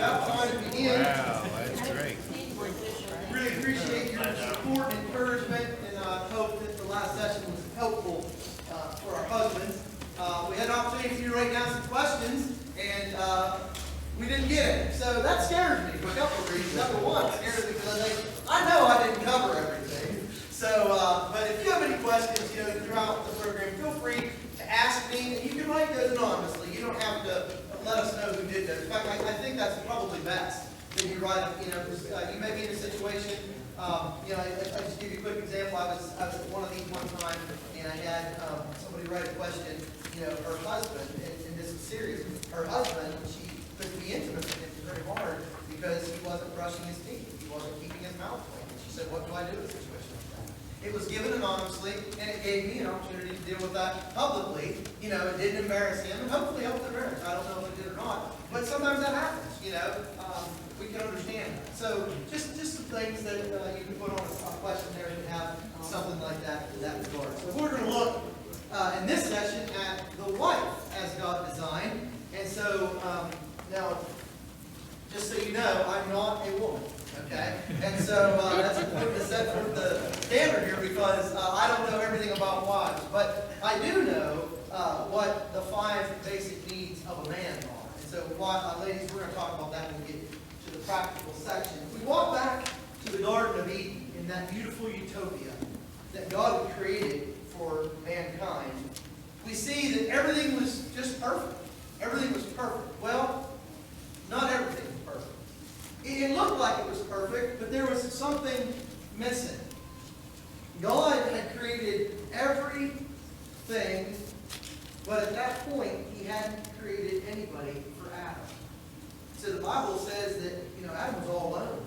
about time to begin. Wow, that's great. Really appreciate your support and encouragement, and I hope that the last session was helpful for our husbands. We had an opportunity for you to write down some questions, and we didn't get it. So that scares me for a couple of reasons. Number one, it scares me because I know I didn't cover everything. So, but if you have any questions, throughout the program, feel free to ask me, and you can write those anonymously. You don't have to let us know who did those. In fact, I think that's probably best. Then you write, you may be in a situation. I just give you a quick example. I was at one of these one time, and I had somebody write a question. Her husband, and this is serious. Her husband, she couldn't be intimate with him very hard because he wasn't brushing his teeth. He wasn't keeping his mouth clean. And she said, "What do I do in a situation like that?" It was given anonymously, and it gave me an opportunity to deal with that publicly. It didn't embarrass him, and hopefully helped the marriage. I don't know if it did or not, but sometimes that happens. We can understand that. So just some things that you can put on a questionnaire and have something like that in that regard. So we're going to look in this session at the wife as God designed. And so now, just so you know, I'm not a woman. Okay? And so that's important to set for the standard here because I don't know everything about wives. But I do know what the 5 basic needs of a man are. And so, ladies, we're going to talk about that when we get to the practical section. If we walk back to the Garden of Eden in that beautiful utopia that God had created for mankind, we see that everything was just perfect. Everything was perfect. Well, not everything was perfect. It looked like it was perfect, but there was something missing. God had created everything, but at that point, He hadn't created anybody for Adam. So the Bible says that, Adam was all alone.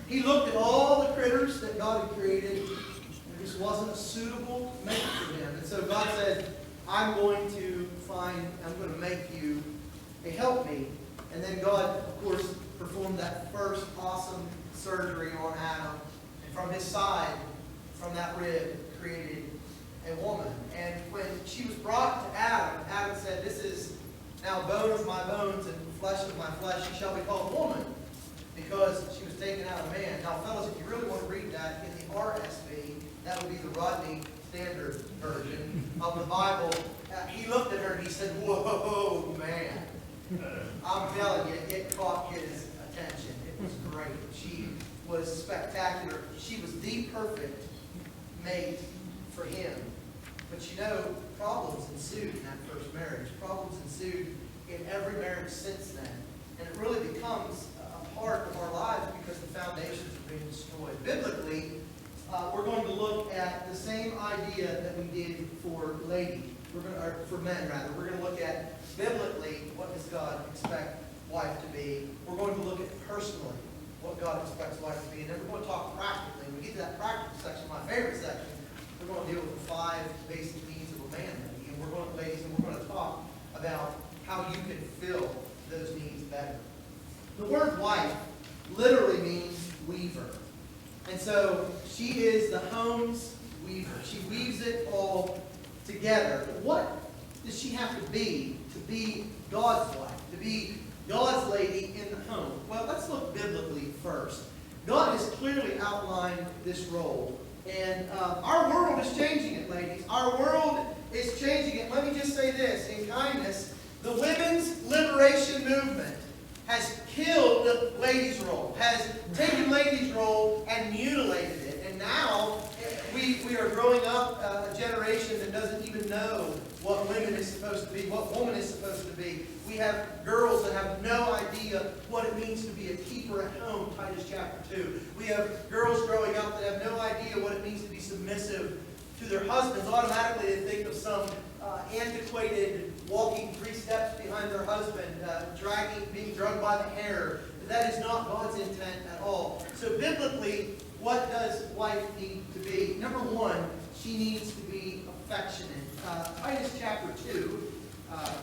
He looked at all the critters that God had created, and there just wasn't a suitable mate for him. And so God said, I'm going to make you a helpmate. And then God, of course, performed that first awesome surgery on Adam. And from his side, from that rib, created a woman. And when she was brought to Adam, Adam said, "This is now bone of my bones and flesh of my flesh. She shall be called woman," because she was taken out of man. Now, fellas, if you really want to read that in the RSV, that would be the Rodney Standard Version of the Bible. He looked at her and he said, "Whoa, man." I'm telling you, it caught his attention. It was great. She was spectacular. She was the perfect mate for him. But problems ensued in that first marriage. Problems ensued in every marriage since then. And it really becomes a part of our lives because the foundations are being destroyed. Biblically, we're going to look at the same idea that we did for ladies. Or for men, rather. We're going to look at biblically what does God expect wife to be. We're going to look at personally what God expects wife to be. And then we're going to talk practically. When we get to that practical section, my favorite section, we're going to deal with the 5 basic needs of a man. And we're going to talk about how you can fill those needs better. The word wife literally means weaver. And so she is the home's weaver. She weaves it all together. What does she have to be God's wife, to be God's lady in the home? Well, let's look biblically first. God has clearly outlined this role. And our world is changing it, ladies. Our world is changing it. Let me just say this, in kindness, the women's liberation movement has killed the ladies' role, has taken ladies' role and mutilated it. And now we are growing up a generation that doesn't even know what women is supposed to be, what woman is supposed to be. We have girls that have no idea what it means to be a keeper at home, Titus chapter 2. We have girls growing up that have no idea what it means to be submissive to their husbands. Automatically they think of some antiquated walking 3 steps behind their husband, being drugged by the hair. That is not God's intent at all. So biblically, what does wife need to be? Number 1, she needs to be affectionate. Titus chapter 2,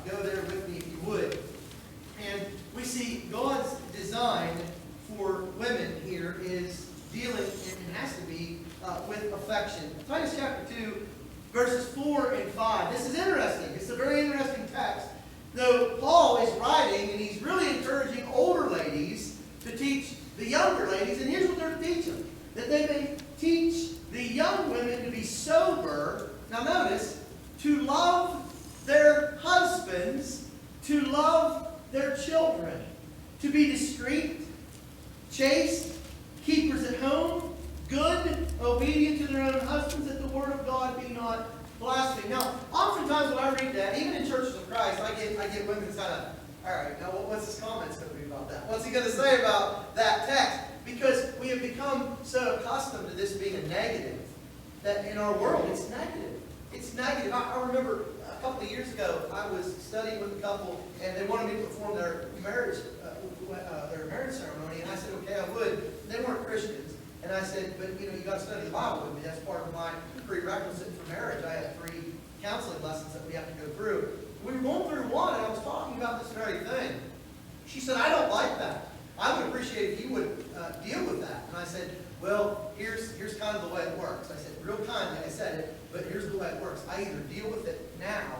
go there with me if you would. And we see God's design for women here is dealing, and has to be, with affection. Titus chapter 2, verses 4 and 5. This is interesting. It's a very interesting text. Though Paul is writing, and he's really encouraging older ladies ladies, and here's what they're to teach them. That they may teach the young women to be sober. Now notice, to love their husbands, to love their children, to be discreet, chaste, keepers at home, good, obedient to their own husbands, that the word of God be not blasphemed. Now, oftentimes when I read that, even in churches of Christ, I get women kind of, all right, now what's his comments going to be about that? What's he going to say about that text? Because we have become so accustomed to this being a negative, that in our world it's negative. It's negative. I remember a couple of years ago, I was studying with a couple, and they wanted me to perform their marriage ceremony, and I said, okay, I would. They weren't Christians, and I said, but you got to study the Bible with me. That's part of my prerequisite for marriage. I had 3 counseling lessons that we have to go through. We were going through one, and I was talking about this very thing. She said, I don't like that. I would appreciate if you would deal with that. And I said, well, here's kind of the way it works. I said, real kindly, I said it, but here's the way it works. I either deal with it now,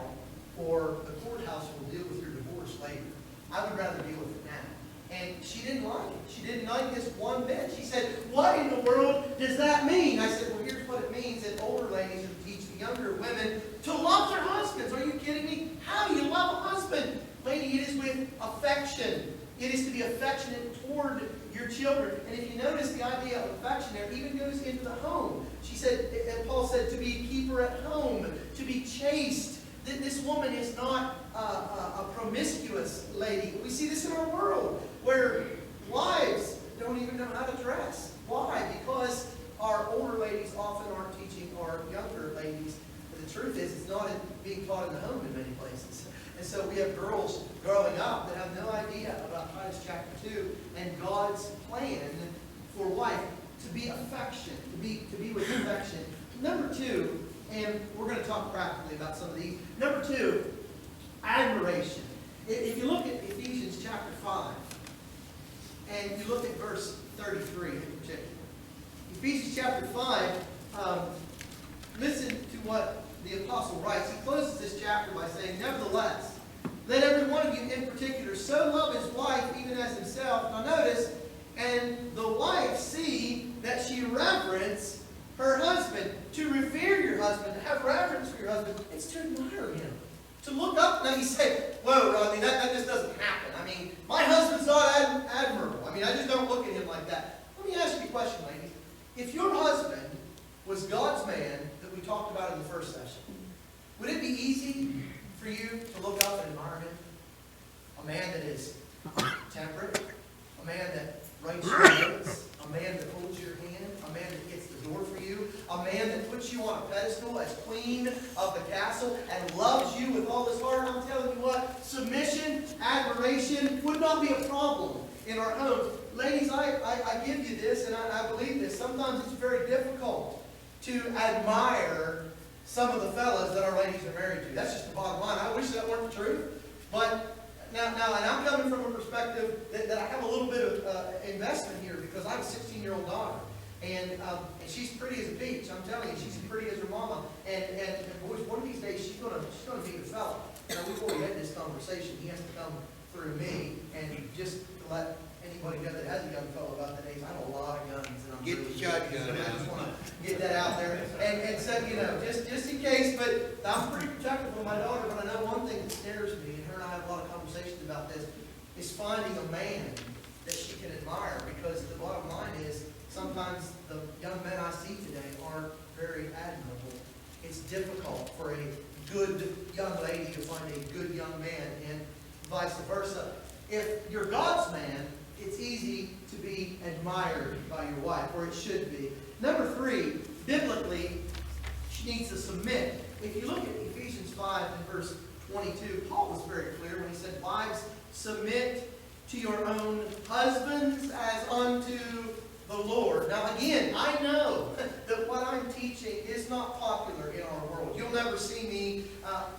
or the courthouse will deal with your divorce later. I would rather deal with it now. And she didn't like it. She didn't like this one bit. She said, what in the world does that mean? I said, well, here's what it means. That older ladies who teach the younger women to love their husbands. Are you kidding me? How do you love a husband? Lady, it is with affection. It is to be affectionate toward your children. And if you notice, the idea of affection there even goes into the home. She said, and Paul said, to be a keeper at home, to be chaste. This woman is not a promiscuous lady. We see this in our world, where wives don't even know how to dress. Why? Because our older ladies often aren't teaching our younger ladies. But the truth is, it's not being taught in the home in many places. And so we have girls growing up that have no idea about Titus chapter 2 and God's plan for wife to be affection, to be with affection. Number 2, and we're going to talk practically about some of these. Number 2, admiration. If you look at Ephesians chapter 5, and you look at verse 33 in particular. Ephesians chapter 5, listen to what the apostle writes. He closes this chapter by saying, nevertheless, let every one of you in particular so love his wife even as himself. Now notice, and the wife see that she reverence her husband. To revere your husband, to have reverence for your husband, it's to admire him. To look up. Now you say, whoa, Rodney, that just doesn't happen. I mean, my husband's not admirable. I mean, I just don't look at him like that. Let me ask you a question, ladies. If your husband was God's man that we talked about in the first session, would it be easy for you to look up and admire him? A man that is temperate, a man that writes your notes, a man that holds your hand, a man that gets the door for you, a man that puts you on a pedestal as queen of the castle and loves you with all his heart. I'm telling you what, submission, admiration would not be a problem in our homes. Ladies, I give you this, and I believe this. Sometimes it's very difficult to admire some of the fellas that our ladies are married to. That's just the bottom line. I wish that weren't the truth. But now, and I'm coming from a perspective that I have a little bit of investment here, because I have a 16-year-old daughter. And she's pretty as a peach. I'm telling you, she's as pretty as her mama. And boys, one of these days she's gonna meet a fella. Now we've already had this conversation. He has to come through me, and just to let anybody know that has a young fellow about that age, I have a lot of guns, and I'm get really the shotgun I out. just want to get that out there. And so just in case, but I'm pretty protective of my daughter. But I know one thing that scares me, and her and I have a lot of conversations about this, is finding a man that she can admire. Because the bottom line is, sometimes the young men I see today aren't very admirable. It's difficult for a good young lady to find a good young man, and vice versa. If you're God's man, it's easy to be admired by your wife, or it should be. Number 3, biblically, she needs to submit. If you look at Ephesians 5 and verse 22, Paul was very clear when he said, wives, submit to your own husbands as unto the Lord. Now again, I know that what I'm teaching is not popular in our world. You'll never see me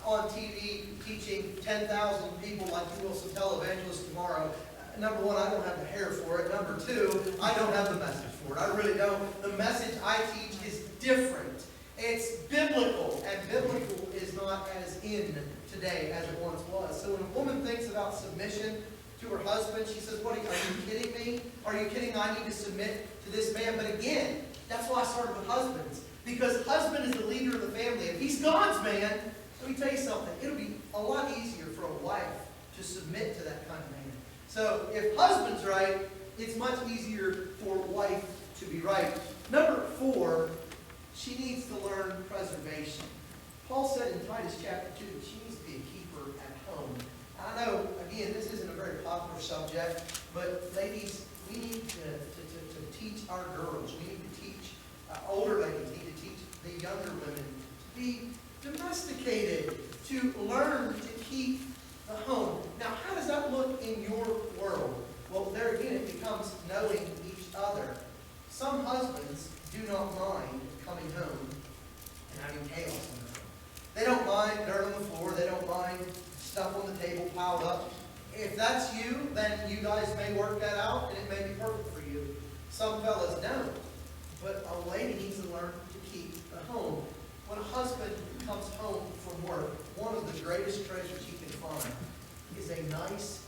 on TV teaching 10,000 people like you will some televangelists tomorrow. Number 1, I don't have the hair for it. Number 2, I don't have the message for it. I really don't. The message I teach is different. It's biblical, and biblical is not as in today as it once was. So when a woman thinks about submission to her husband, she says, "What are you kidding me? Are you kidding? I need to submit to this man. But again, that's why I started with husbands. Because husband is the leader of the family. If he's God's man, let me tell you something. It'll be a lot easier for a wife to submit to that kind of man. So if husband's right, it's much easier for a wife to be right. Number 4, she needs to learn preservation. Paul said in Titus chapter 2 that she needs to be a keeper at home. I know, again, this isn't a very popular subject, but ladies, we need to teach our girls. We need to teach older ladies, need to teach the younger women to be domesticated, to learn to keep the home. Now, how does that look in your world? Well, there again, it becomes knowing each other. Some husbands do not mind coming home and having chaos in their home. They don't mind dirt on the floor. They don't mind stuff on the table piled up. If that's you, then you guys may work that out, and it may be perfect for you. Some fellas don't. But a lady needs to learn to keep the home. When a husband comes home from work, one of the greatest treasures he can find is a nice,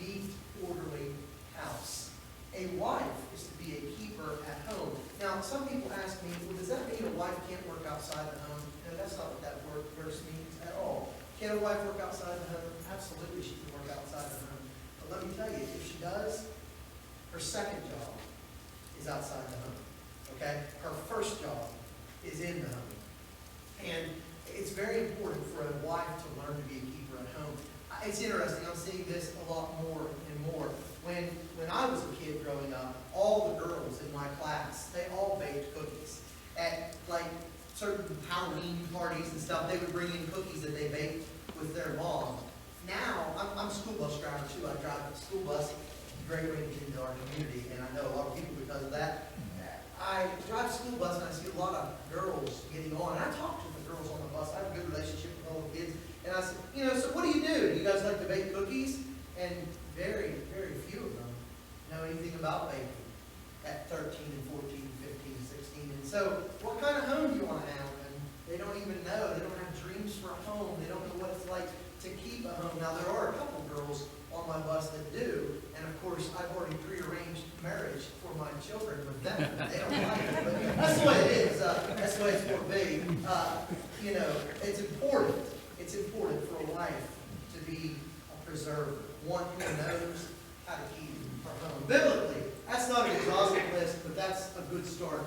neat, orderly house. A wife is to be a keeper at home. Now, some people ask me, well, does that mean a wife can't work outside the home? No, that's not what that verse means at all. Can a wife work outside the home? Absolutely, she can work outside the home. But let me tell you, if she does, her second job is outside the home. Okay? Her first job is in the home. And it's very important for a wife to learn to be a keeper at home. It's interesting. I'm seeing this a lot more and more. When I was a kid growing up, all the girls in my class, they all baked cookies. At like certain Halloween parties and stuff, they would bring in cookies that they baked with their mom. Now, I'm a school bus driver too. I drive a school bus. Great way to get into our community, and I know a lot of people because of that. I drive a school bus and I see a lot of girls getting on. And I talk to the girls on the bus. I have a good relationship with all the kids. And I said, so what do you do? Do you guys like to bake cookies? And very, very few of them know anything about baking at 13 and 14, 15, 16. And so what kind of home do you want to have? And they don't even know. They don't have dreams for a home. They don't know what it's like to keep a home. Now, there are a couple girls on my bus that do. And of course, I've already prearranged marriage for my children with them. They don't like it, but that's the way it is. That's the way it's going to be. It's important. It's important for a wife to be a preserver, one who knows how to keep her home. Biblically, that's not an exhaustive list, but that's a good start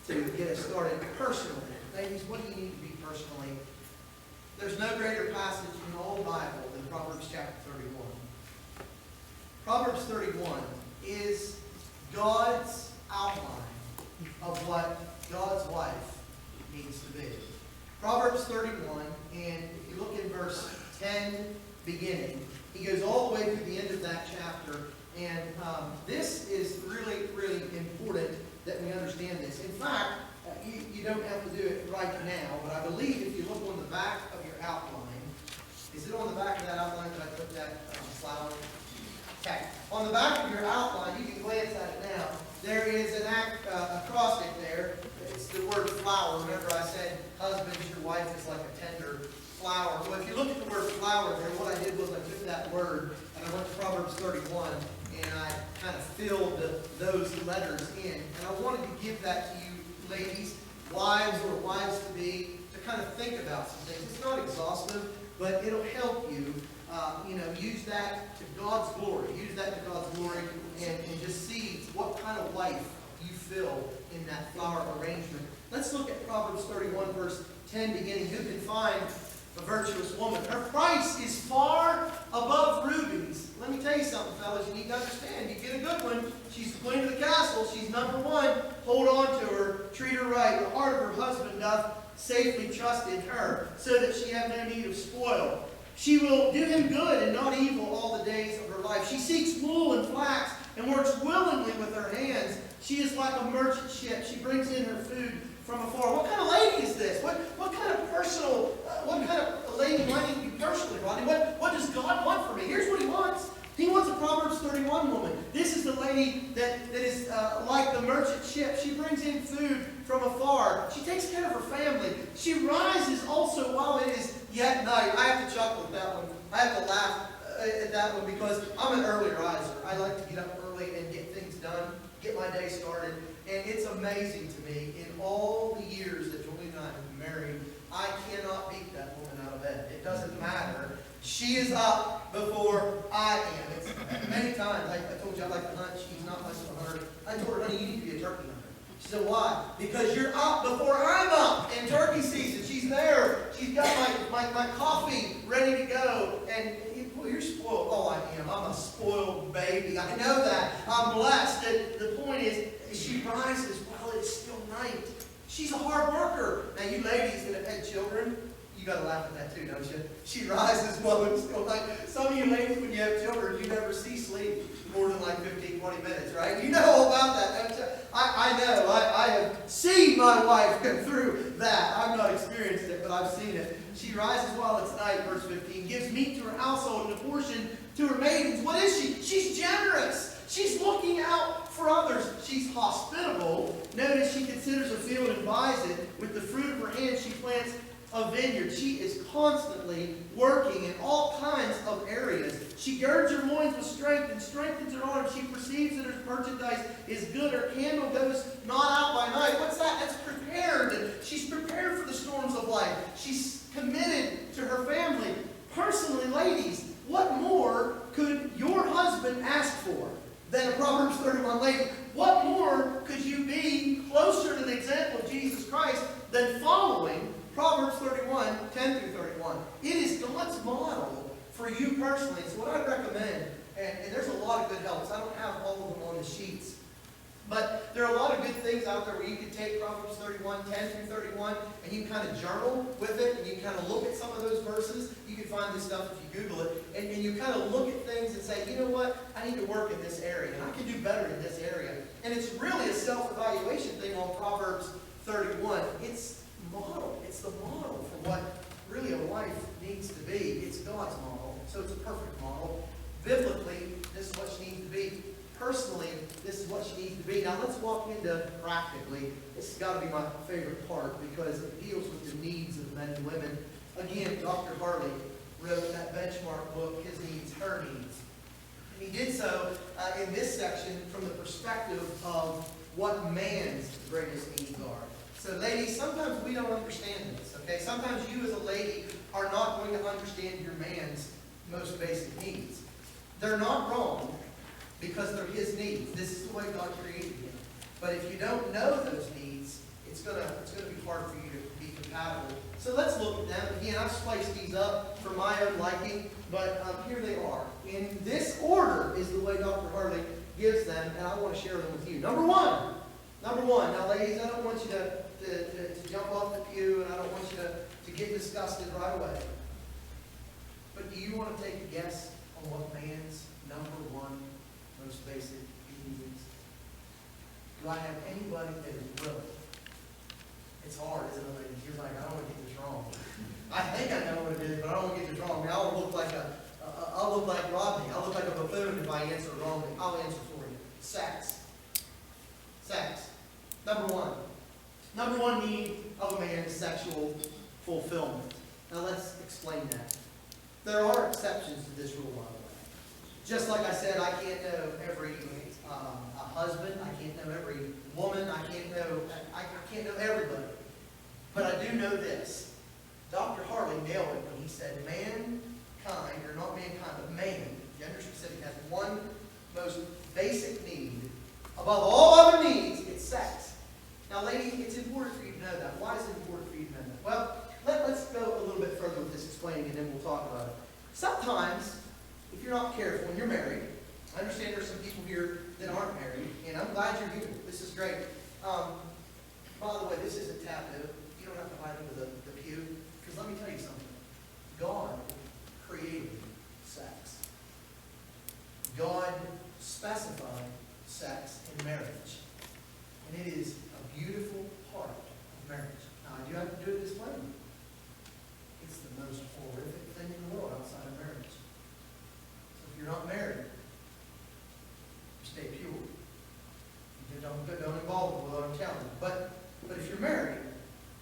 to get us started personally. Ladies, what do you need to be personally? There's no greater passage in the whole Bible than Proverbs chapter 31. Proverbs 31 is God's outline of what God's wife needs to be. Proverbs 31, and if you look in verse 10 beginning, he goes all the way to the end of that chapter, and this is really, really important that we understand this. In fact, you don't have to do it right now, but I believe if you look on the back of your outline, is it on the back of that outline that I put that flower? Okay. On the back of your outline, you can glance at it now. There is an acrostic there. It's the word flower. Remember I said, husbands, your wife is like a tender flower. Well, if you look at the word flower there, what I did was I took that word and I went to Proverbs 31 and I kind of filled those letters in. And I wanted to give that to you, ladies, wives or wives-to-be, to kind of think about some things. It's not exhaustive, but it'll help you. Use that to God's glory. Use that to God's glory and just see what kind of life you fill in that flower arrangement. Let's look at Proverbs 31, verse 10 beginning. Who can find a virtuous woman? Her price is far above rubies. Let me tell you something, fellas. You need to understand. You get a good one. She's the queen of the castle. She's number one. Hold on to her. Treat her right. The heart of her husband doth safely trust in her, so that she have no need of spoil. She will do him good and not evil all the days of her life. She seeks wool and flax and works willingly with her hands. She is like a merchant ship. She brings in her food from afar. What kind of lady is this? What kind of personal, what kind of lady do I need to be personally, Rodney? What does God want for me? Here's what he wants. He wants a Proverbs 31 woman. This is the lady that is like the merchant ship. She brings in food from afar. She takes care of her family. She rises also while it is yet night. I have to chuckle at that one. I have to laugh at that one because I'm an early riser. I like to get up early and get things done. my day started. And it's amazing to me, in all the years that Julie and I have been married, I cannot beat that woman out of bed. It doesn't matter. She is up before I am. It's many times, I told you I like to hunt. She's not much of a hunter. I told her, honey, you need to be a turkey hunter. She said, why? Because you're up before I'm up in turkey season. She's there. She's got my coffee ready to go. And you're spoiled. Oh, I am. I'm a spoiled baby. I know that. I'm blessed. The point is, she rises while it's still night. She's a hard worker. Now, you ladies that have had children, you got to laugh at that too, don't you? She rises while it's still night. Some of you ladies, when you have children, you never see sleep more than like 15, 20 minutes, right? You know all about that, don't you? I know. I have seen my wife go through that. I've not experienced it, but I've seen it. She rises while it's night, verse 15, gives meat to her household and a portion to her maidens. What is she? She's generous. She's looking out for others. She's hospitable. Notice she considers a field and buys it. With the fruit of her hands, she plants a vineyard. She is constantly working in all kinds of areas. She girds her loins with strength and strengthens her arms. She perceives that her merchandise is good. Her candle goes not out by night. What's that? That's prepared. She's prepared for the storms of life. She's committed to her family. Personally, ladies, what more could your husband ask for than a Proverbs 31 lady? What more could you be closer to the example of Jesus Christ than following Proverbs 31, 10 through 31. It is God's model for you personally. It's what I recommend. And there's a lot of good helps. I don't have all of them on the sheets. But there are a lot of good things out there where you can take Proverbs 31, 10 through 31, and you can kind of journal with it, and you can kind of look at some of those verses. You can find this stuff if you Google it. And you kind of look at things and say, you know what? I need to work in this area, and I can do better in this area. And it's really a self-evaluation thing on Proverbs 31. It's model. It's the model for what really a wife needs to be. It's God's model, so it's a perfect model. Biblically, this is what she needs to be. Personally, this is what she needs to be. Now let's walk into practically. This has got to be my favorite part because it deals with the needs of men and women. Again, Dr. Harley wrote that benchmark book, His Needs, Her Needs. And he did so in this section from the perspective of what man's greatest needs are. So ladies, sometimes we don't understand this, okay? Sometimes you as a lady are not going to understand your man's most basic needs. They're not wrong because they're his needs. This is the way God created him. But if you don't know those needs, it's gonna be hard for you to be compatible. So let's look at them. Again, I've spliced these up for my own liking, but here they are. In this order is the way Dr. Harley gives them, and I want to share them with you. Number one. Now, ladies, I don't want you to jump off the pew, and I don't want you to get disgusted right away. But do you want to take a guess on what man's number one most basic need is? Do I have anybody that is willing? It's hard, isn't it, ladies? You're like, I don't want to get this wrong. I think I know what it is, but I don't want to get this wrong. I mean, I'll look like Rodney. I'll look like a buffoon if I answer wrongly. I'll answer for you. Sex. Number one need of a man is sexual fulfillment. Now let's explain that. There are exceptions to this rule, by the way. Just like I said, I can't know every husband. I can't know every woman. I can't know everybody. But I do know this. Dr. Harley nailed it when he said mankind, or not mankind, but man, gender specific, has one most basic need. Above all other needs, it's sex. Now, ladies, it's important for you to know that. Why is it important for you to know that? Well, let's go a little bit further with this explaining, and then we'll talk about it. Sometimes, if you're not careful, when you're married, I understand there's some people here that aren't married, and I'm glad you're here. This is great. By the way, this isn't taboo. You don't have to hide under the pew, because let me tell you something. God created sex. God specified sex in marriage. And it is a beautiful part of marriage. Now, I do have to do it disclaimer. It's the most horrific thing in the world outside of marriage. So if you're not married, stay pure. Don't involve with what I'm telling you. But if you're married,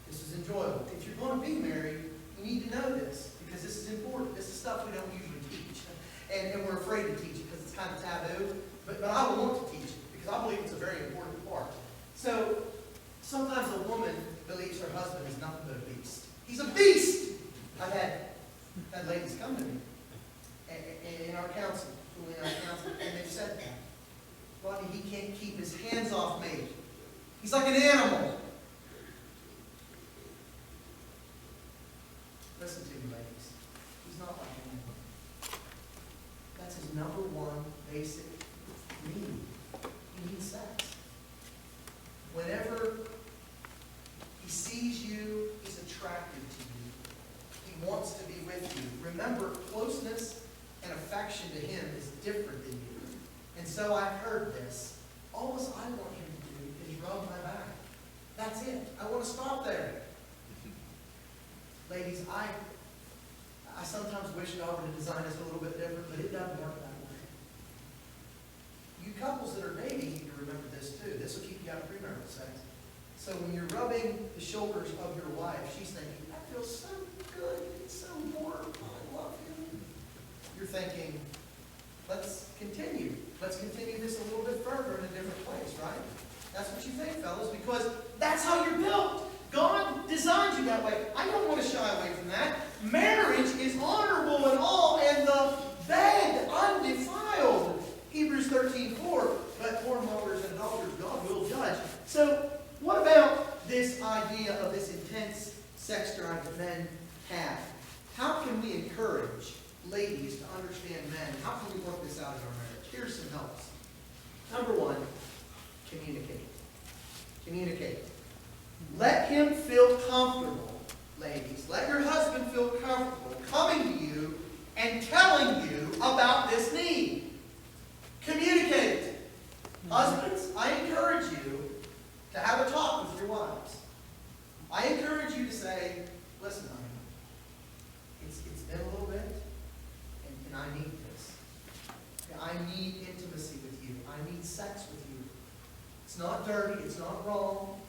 this is enjoyable. If you're going to be married, you need to know this because this is important. This is stuff we don't usually teach. And we're afraid to teach it because it's kind of taboo. But I want to teach it because I believe it's a very important me he can't keep his hands off me. He's like an animal. Listen to me, ladies. He's not like an animal. That's his number one basic need. He needs sex. Whenever he sees you, he's attracted to you. He wants to be with you. Remember, closeness and affection to him is different than you. And so I've heard this. All I want him to do is rub my back. That's it. I want to stop there. Ladies, I sometimes wish God would have designed us a little bit different, but it doesn't work that way. You couples that are dating need to remember this too. This will keep you out of premarital sex. So when you're rubbing the shoulders of your wife, she's thinking, that feels so good. It's so warm. I love him. You're thinking, let's continue. Let's continue this a little bit further in a different place, right? That's what you think, fellas, because that's how you're built. God designed you that way. I don't want to shy away from that. Marriage is honorable and all, and the bed undefiled. Hebrews 13:4. But whoremongers and adulterers God will judge. So, what about this idea of this intense sex drive that men have? How can we encourage ladies to understand men? How can we work this out in our marriage? Here's some helps. Number one, communicate. Communicate. Let him feel comfortable, ladies. Let your husband feel comfortable coming to you and telling you about this need. Communicate. Husbands, I encourage you to have a talk with your wives. I encourage you to say, listen, honey, it's been a little bit, and I need this. I need intimacy with you. I need sex with you. It's not dirty. It's not wrong.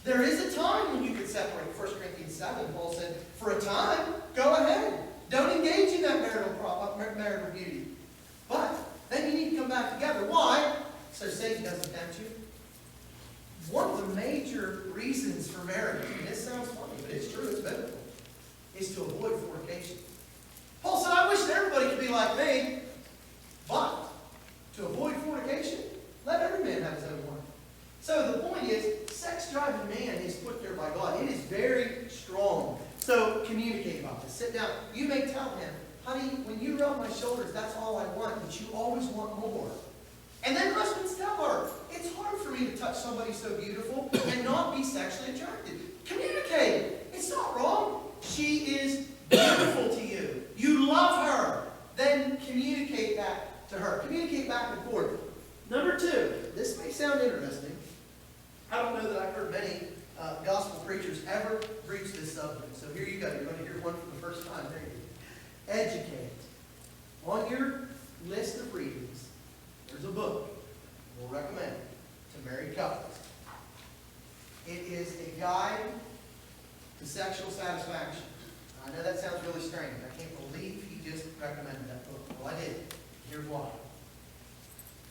There is a time when you can separate. 1 Corinthians 7, Paul said, for a time, go ahead. Don't engage in that marital beauty. But then you need to come back together. Why? So Satan doesn't tempt you. One of the major reasons for marriage, and this sounds funny, but it's true, it's biblical, is to avoid fornication. Paul said, I wish everybody could be like me, but to avoid fornication, let every man have his own wife. So the point is, sex-driving man is put there by God. It is very strong. So communicate about this. Sit down. You may tell him, honey, when you rub my shoulders, that's all I want, but you always want more. And then husbands tell her, it's hard for me to touch somebody so beautiful and not be sexually attracted. Communicate. It's not wrong. She is beautiful to you. You love her. Then communicate that to her. Communicate back and forth. Number two, this may sound interesting. I don't know that I've heard many gospel preachers ever preach this subject. So here you go. You're going to hear one for the first time. There you go. Educate. On your list of readings, there's a book we'll recommend to married couples. It is a guide to sexual satisfaction. I know that sounds really strange. I can't believe he just recommended that book. Well, I did. Here's why.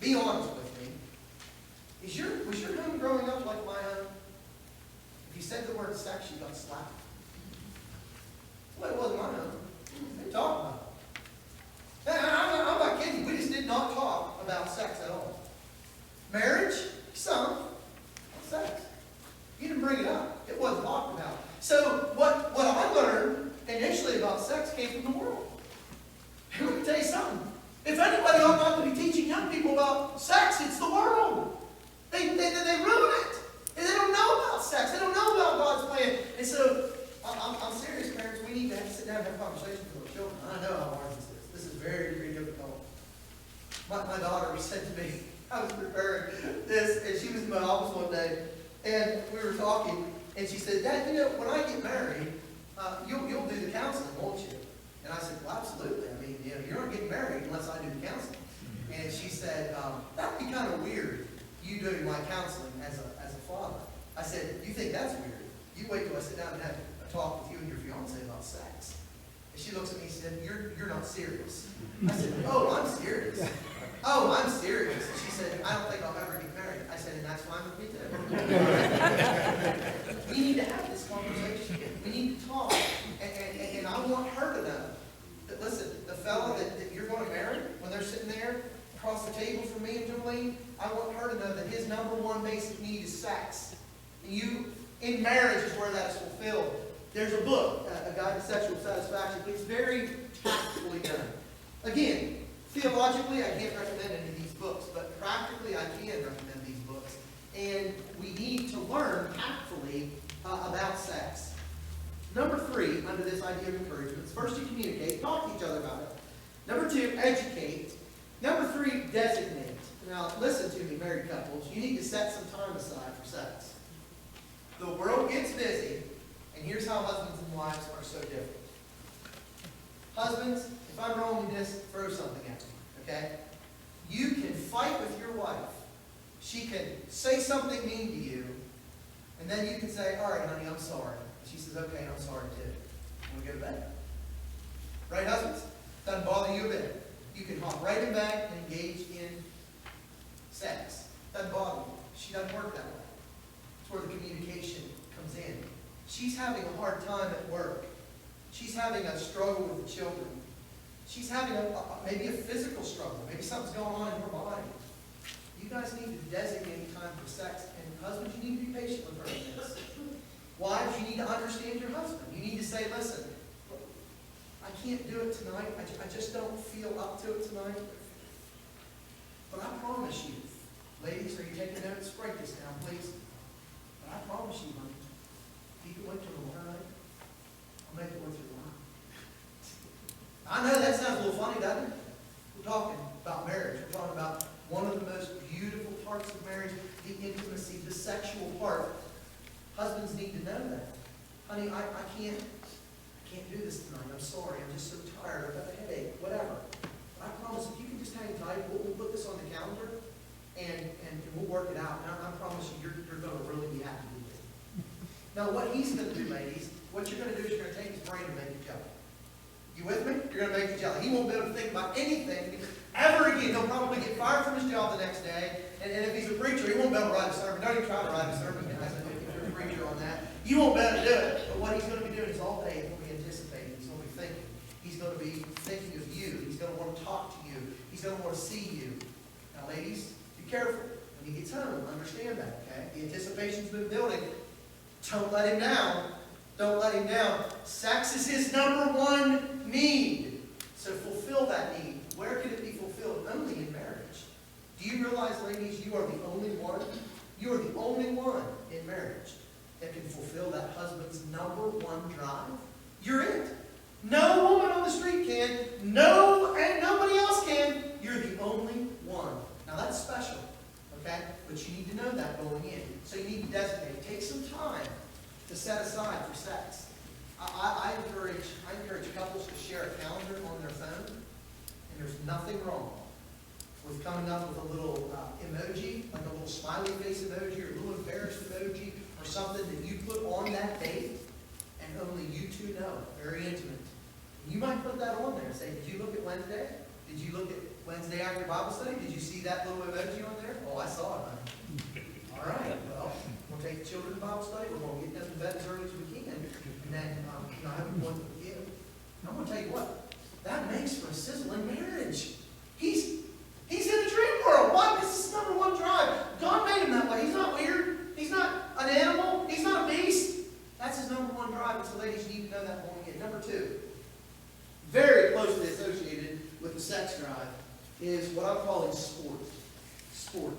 Be honest with me. Was your home growing up like my home? If you said the word sex, you got slapped. Well, it wasn't my home. They talked about it. I'm not kidding. We just did not talk about sex at all. Marriage, some. Sex. You didn't bring it up. It wasn't talked about. So what I learned initially about sex came from the world. And let me tell you something. If anybody ought not to be teaching young people about sex, it's the world. They ruin it. And they don't know about sex. They don't know about God's plan. And so, I'm serious, parents. We need to sit down and have conversations with our children. I know how hard this is. This is very, very difficult. My daughter said to me, I was preparing this, and she was in my office one day, and we were talking, and she said, Dad, when I get married, you'll do the counseling, won't you? And I said, well, absolutely. I mean, you're not getting married unless I do the counseling. And she said, that'd be kind of weird, you doing my counseling as a father. I said, you think that's weird? You wait till I sit down and have a talk with you and your fiance about sex. And she looks at me and said, you're not serious. I said, oh, I'm serious. Oh, I'm serious. She said, I don't think I'll ever get married. I said, and that's fine with me too. We need to have this conversation. We need to talk. And I want her to know that, listen, the fella that you're going to marry, when they're sitting there across the table from me and Jolene, I want her to know that his number one basic need is sex. And in marriage is where that's fulfilled. There's a book, A Guide to Sexual Satisfaction. It's very tactfully done. Again, theologically, I can't recommend any of these books, but practically, I can recommend these books. And we need to learn tactfully about sex. Number 3, under this idea of encouragement, is first you communicate, talk to each other about it. Number 2, educate. Number 3, designate. Now, listen to me, married couples. You need to set some time aside for sex. The world gets busy, and here's how husbands and wives are so different. Husbands, if I'm wrong in this, throw something at me, okay? You can fight with your wife. She can say something mean to you, and then you can say, all right, honey, I'm sorry. And she says, okay, I'm sorry too. And we go to bed. Right, husbands? Doesn't bother you a bit. You can hop right in bed and engage in sex. Doesn't bother you. She doesn't work that way. That's where the communication comes in. She's having a hard time at work. She's having a struggle with the children. She's having maybe a physical struggle. Maybe something's going on in her body. You guys need to designate time for sex. And husbands, you need to be patient with her in this. Wives, you need to understand your husband. You need to say, listen, I can't do it tonight. I just don't feel up to it tonight. But I promise you, ladies, are you taking notes? Write this down, please. But I promise you, honey, if you can wait till tomorrow night, I'll make it worth your while. I know that sounds a little funny, doesn't it? We're talking about marriage. We're talking about one of the most beautiful parts of marriage, the intimacy, the sexual part. Husbands need to know that. Honey, I can't do this tonight. I'm sorry. I'm just so tired. I've got a headache. Whatever. But I promise, if you can just hang tight, we'll put this on the calendar, and we'll work it out. And I promise you, you're going to really be happy with it. Now, what he's going to do, ladies, what you're going to do is you're going to take his brain and make it jelly. You with me? You're going to make it jelly. He won't be able to think about anything ever again. He'll probably get fired from his job the next day. And if he's a preacher, he won't be able to write a sermon. Don't even try to write a sermon, guys. If you're a preacher on that, you won't be able to do it. But what he's going to be doing is all day, he'll be anticipating. He's going to be thinking. He's going to be thinking of you. He's going to want to talk to you. He's going to want to see you. Now, ladies, be careful. When he gets home, understand that, okay? The anticipation's been building. Don't let him down. Don't let him down. Sex is his number one need. So fulfill that need. Where can it be fulfilled? Only in marriage. Do you realize, ladies, you are the only one? You are the only one in marriage that can fulfill that husband's number one drive. You're it. No woman on the street can. No, and nobody else can. You're the only one. Now that's special, okay? But you need to know that going in. So you need to designate. Take some time to set aside for sex. I encourage couples to share a calendar on their phone, and there's nothing wrong with coming up with a little emoji, like a little smiley face emoji or a little embarrassed emoji or something that you put on that date, and only you two know. Very intimate. And you might put that on there and say, did you look at Wednesday? Did you look at Wednesday after Bible study? Did you see that little emoji on there? Oh, I saw it, honey. All right, well, we'll take the children to Bible study. We're going to get them to bed as early as we can. And then, I have one with you. And I'm going to tell you what, that makes for a sizzling marriage. He's in a dream world. Why? Because this is number one drive. God made him that way. He's not weird. He's not an animal. He's not a beast. That's his number one drive. And so, ladies, you need to know that going in. Number 2, very closely associated with the sex drive, is what I'm calling sport. Sport.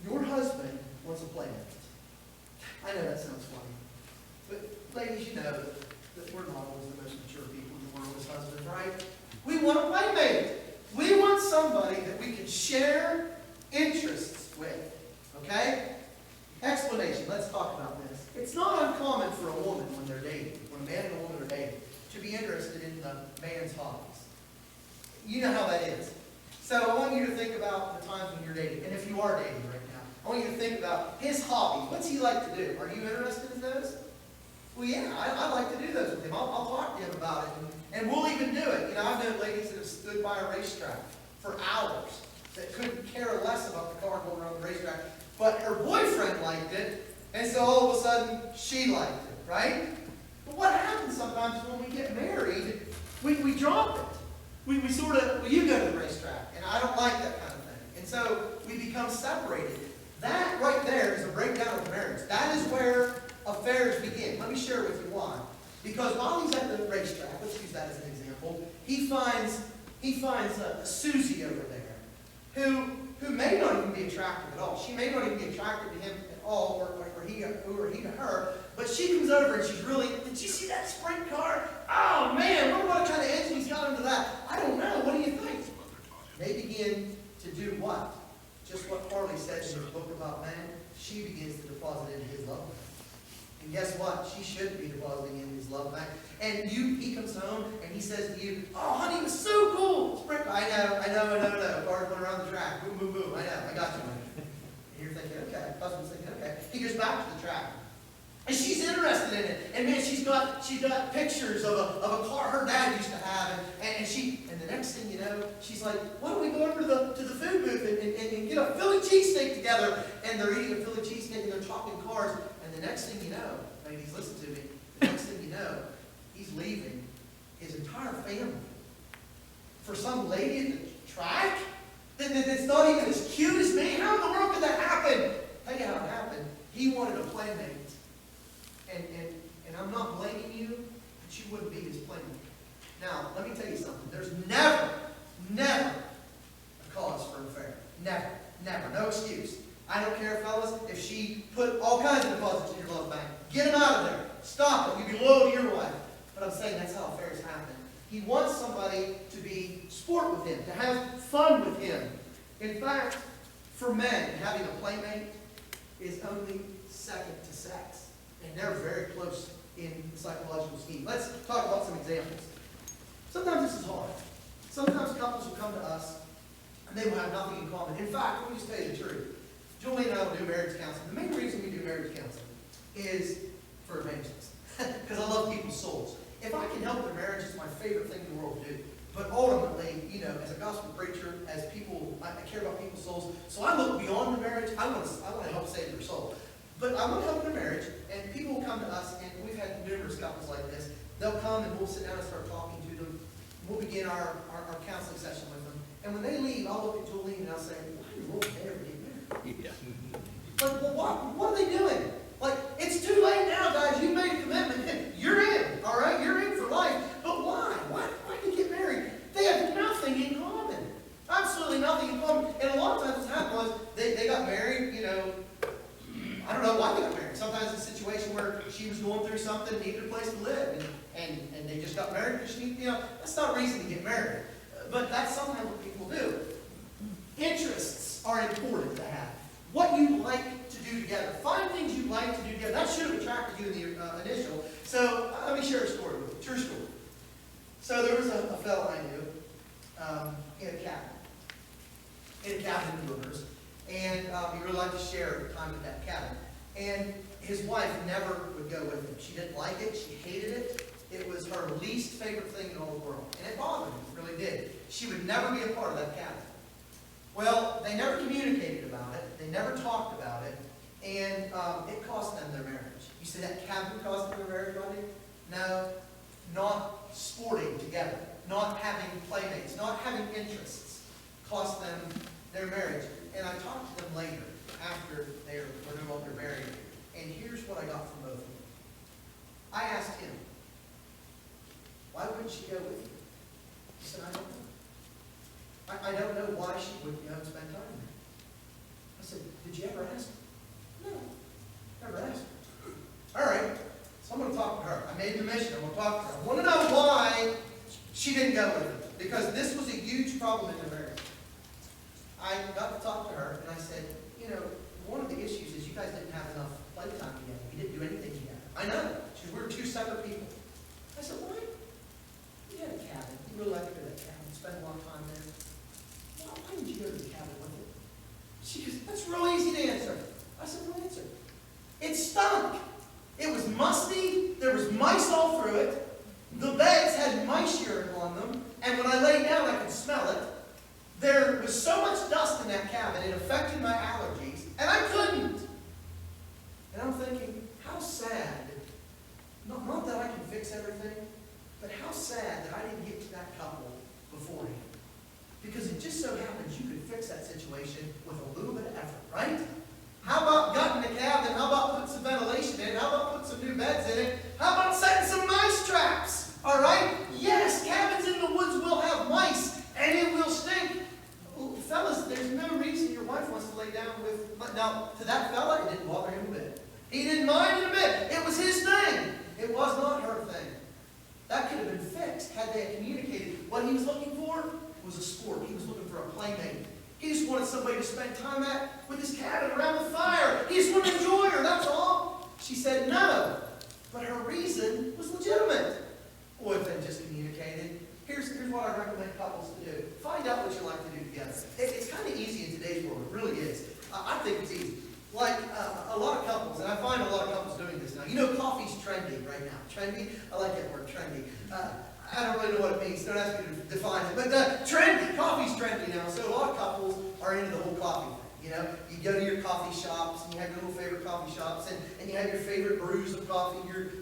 Your husband wants a playmate. I know that sounds funny. But, ladies, you know that we're not always the most mature people in the world as husbands, right? We want a playmate. We want somebody that we can share interests with. Okay? Explanation. Let's talk about this. It's not uncommon for a woman when they're dating, when a man and a woman are dating, to be interested in the man's hobbies. You know how that is. So I want you to think about the times when you're dating. And if you are dating right now, I want you to think about his hobbies. What's he like to do? Are you interested in those? Well, yeah, I like to do those with him. I'll talk to him about it. And we'll even do it. You know, I've known ladies that have stood by a racetrack for hours that couldn't care less about the car going around the racetrack. But her boyfriend liked it, and so all of a sudden, she liked it, right? But what happens sometimes when we get married, we drop it. We sort of, well, you go to the racetrack, and I don't like that kind of thing. And so we become separated. That right there is a breakdown of marriage. That is where affairs begin. Let me share with you why. Because while he's at the racetrack, let's use that as an example, he finds Susie over there, who may not even be attractive at all. She may not even be attracted to him at all, or he to her. But she comes over and she's really, did you see that sprint car? Oh man, what kind of engine he's got into that? I don't know. What do you think? They begin to do what? Just what Harley said in his book about man. She begins to deposit into his love bank. And guess what? She shouldn't be depositing in his love bank. And he comes home and he says to you, oh honey, it was so cool. Sprint car. I know. Cars went around the track. Boom, boom, boom. I know. I got you. And you're thinking, okay. Husband's thinking, okay. He goes back to the track. And she's interested in it. And man, she's got pictures of a car her dad used to have. And the next thing you know, she's like, why don't we go over to the food booth and get a Philly cheesesteak together? And they're eating a Philly cheesesteak and they're talking cars. And the next thing you know, ladies, listen to me. The next thing you know, he's leaving his entire family for some lady at the track that's not even as cute as me. How in the world could that happen? Tell you how it happened. He wanted a playmate. And I'm not blaming you, but you wouldn't be his playmate. Now, let me tell you something. There's never a cause for an affair. Never. No excuse. I don't care, fellas, if she put all kinds of deposits in your love bank. Get them out of there. Stop it. You be loyal to your wife. But I'm saying that's how affairs happen. He wants somebody to be sport with him, to have fun with him. In fact, for men, having a playmate is only second to sex. And they're very close in the psychological scheme. Let's talk about some examples. Sometimes this is hard. Sometimes couples will come to us and they will have nothing in common. In fact, let me just tell you the truth. Julie and I will do marriage counseling. The main reason we do marriage counseling is for evangelism. Because I love people's souls. If I can help their marriage, it's my favorite thing in the world to do. But ultimately, as a gospel preacher, as people, I care about people's souls. So I look beyond the marriage. I want to help save their soul. But I want to help their marriage, and people will come to us, and we've had numerous couples like this. They'll come and we'll sit down and start talking to them. We'll begin our counseling session with them. And when they leave, I'll look at Julie and I'll say, why in the world did they ever get married? Yeah. Like, well, what are they doing? Like, it's too late now, guys. You made a commitment. You're in, all right? You're in for life. But why? Why did you get married? They have nothing in common. Absolutely nothing in common. And a lot of times what's happened was they got married, I don't know why they got married. Sometimes it's a situation where she was going through something, needed a place to live, and they just got married because that's not a reason to get married. But that's sometimes what people do. Interests are important to have. What you like to do together. Find things you like to do together. That should have attracted you in the initial. So let me share a story with you. True story. So there was a fellow I knew. He had a cabin. He had a cabin in the wilderness. And he really liked to share time at that cabin. And his wife never would go with him. She didn't like it. She hated it. It was her least favorite thing in all the world. And it bothered him. It really did. She would never be a part of that cabin. Well, they never communicated about it. They never talked about it. And it cost them their marriage. You say that cabin cost them their marriage, Rodney? No. Not sporting together. Not having playmates. Not having interests. Cost them their marriage. And I talked to them later, after they were no longer married. And here's what I got from both of them. I asked him, why wouldn't she go with you? He said, I don't know. I don't know why she wouldn't go and spend time with me. I said, did you ever ask her? No, never asked her. All right, so I'm going to talk to her. I made the mission. I'm going to talk to her. I want to know why she didn't go with me. Because this was a huge problem in their marriage. I got to talk to her, and I said, one of the issues is you guys didn't have enough playtime together. You didn't do anything together. I know. She said, we were two separate people. I said, why? You had a cabin. You really like to go to that cabin. Spend a lot of time there. Why didn't you go to the cabin with it? She goes, that's real easy to answer. I said, well, answer. It stunk. It was musty. There was mice all through it. The beds had mice urine on them. And when I lay down, I could smell it. There was so much dust in that cabin, it affected my allergies, and I couldn't. And I'm thinking, how sad, not that I can fix everything, but how sad that I didn't get to that couple beforehand. Because it just so happens you could fix that situation down with, now, to that fella, it didn't bother him a bit. He didn't mind it a bit. It was his thing. It was not her thing. That could have been fixed had they had communicated. What he was looking for was a sport. He was looking for a playmate. He just wanted somebody to spend time with his cabin around the fire. He just wanted to enjoy her, that's all. She said no. But her reason was legitimate. Boy, if they just communicated. Here's what I recommend couples to do. Find out what you like to do together. It's kind of easy in today's world. It really is. I think it's easy. Like a lot of couples, and I find a lot of couples doing this now. You know, coffee's trendy right now. Trendy? I like that word, trendy. I don't really know what it means. Don't ask me to define it. But trendy. Coffee's trendy now. So a lot of couples are into the whole coffee thing. You know, you go to your coffee shops, and you have your little favorite coffee shops, and you have your favorite brews of coffee,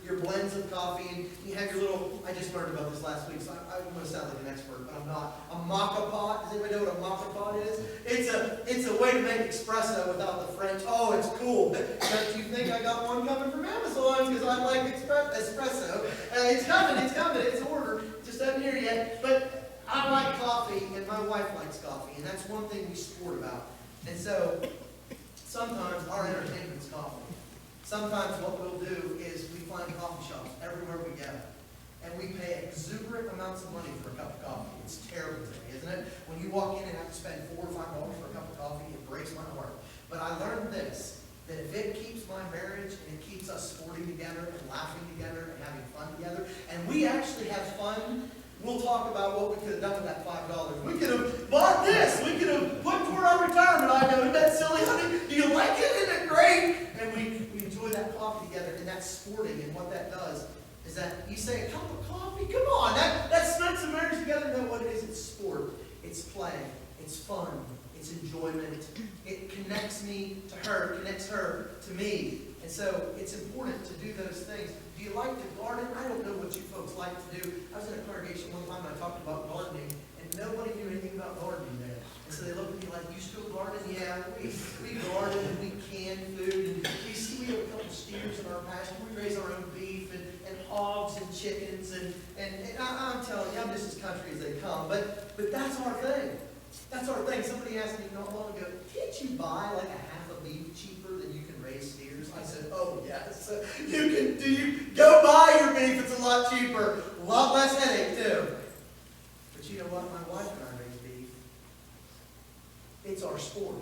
your blends of coffee, and you have your little, I just learned about this last week, so I'm going to sound like an expert, but I'm not. A maca pot, does anybody know what a maca pot is? It's a way to make espresso without the French. Oh, it's cool. Don't you think I got one coming from Amazon, because I like espresso. It's coming, it's an order, just haven't here yet. But I like coffee, and my wife likes coffee, and that's one thing we sport about. And so, sometimes our entertainment's coffee. Sometimes what we'll do is we find coffee shops everywhere we go. And we pay exuberant amounts of money for a cup of coffee. It's terrible today, isn't it? When you walk in and have to spend $4 or $5 for a cup of coffee, it breaks my heart. But I learned this, that if it keeps my marriage and it keeps us sporting together and laughing together and having fun together, and we actually have fun. We'll talk about what we could have done with that $5. We could have bought this. We could have put toward our retirement. I know, isn't that silly, honey? Do you like it? Isn't it great? And we enjoy that coffee together, and that's sporting. And what that does is that you say, a cup of coffee? Come on. That cements a marriage together. No, what it is, it's sport. It's play. It's fun. It's enjoyment. It connects me to her. It connects her to me. And so it's important to do those things. Do you like to garden? I don't know what you folks like to do. I was in a congregation one time and I talked about gardening, and nobody knew anything about gardening there. And so they looked at me like, you still garden? Yeah, we garden and we can food. And you see, we have a couple of steers in our pasture. We raise our own beef and hogs and chickens. And I'm telling you, I'm just as country as they come. But that's our thing. That's our thing. Somebody asked me not long ago, can't you buy like a half a beef cheaper than you can raise steers? I said, oh yes. You go buy your beef, it's a lot cheaper. A lot less headache too. But you know what? My wife and I raise beef. It's our sport.